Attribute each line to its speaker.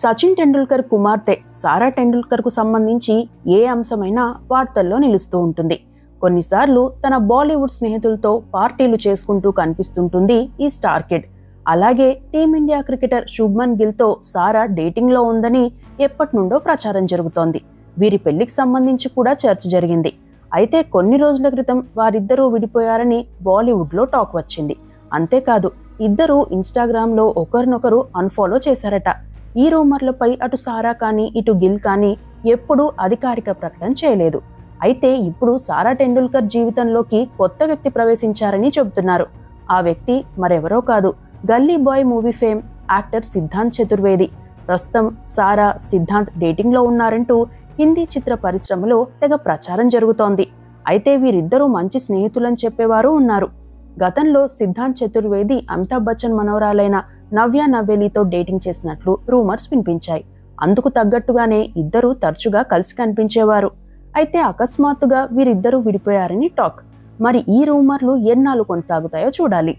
Speaker 1: సచిన్ టెండూల్కర్ కుమార్తె సారా టెండూల్కర్ కు సంబంధించి ఏ అంశమైనా వార్తల్లో నిలుస్తూ ఉంటుంది. కొన్నిసార్లు తన బాలీవుడ్ స్నేహితులతో పార్టీలు చేసుకుంటూ కనిపిస్తుంటుంది ఈ స్టార్ కిడ్. అలాగే టీమిండియా క్రికెటర్ శుభ్మన్ గిల్ తో సారా డేటింగ్ లో ఉందని ఎప్పటి నుండో ప్రచారం జరుగుతోంది. వీరి పెళ్లికి సంబంధించి కూడా చర్చ జరిగింది. అయితే కొన్ని రోజుల క్రితం వారిద్దరూ విడిపోయారని బాలీవుడ్ లో టాక్ వచ్చింది. అంతేకాదు ఇద్దరూ ఇన్స్టాగ్రామ్ లో ఒకరినొకరు అన్ఫాలో చేశారట. ఈ రూమర్లపై అటు సారా కానీ ఇటు గిల్ కానీ ఎప్పుడూ అధికారిక ప్రకటన చేయలేదు. అయితే ఇప్పుడు సారా టెండూల్కర్ జీవితంలోకి కొత్త వ్యక్తి ప్రవేశించారని చెబుతున్నారు. ఆ వ్యక్తి మరెవరో కాదు, Gully Boy movie fame actor Siddhant Chaturvedi. ప్రస్తుతం సారా సిద్ధాంత్ డేటింగ్ లో ఉన్నారంటూ హిందీ చిత్ర పరిశ్రమలో తెగ ప్రచారం జరుగుతోంది. అయితే వీరిద్దరూ మంచి స్నేహితులని చెప్పేవారు ఉన్నారు. గతంలో సిద్ధాంత్ చతుర్వేది అమితాబ్ బచ్చన్ మనవరాలైన నవ్య నవేలితో డేటింగ్ చేసినట్లు రూమర్స్ వినిపించాయి. అందుకు తగ్గట్టుగానే ఇద్దరూ తరచుగా కలిసి కనిపించేవారు. అయితే అకస్మాత్తుగా వీరిద్దరూ విడిపోయారని టాక్. మరి ఈ రూమర్లు ఎన్నాళ్ళు కొనసాగుతాయో చూడాలి.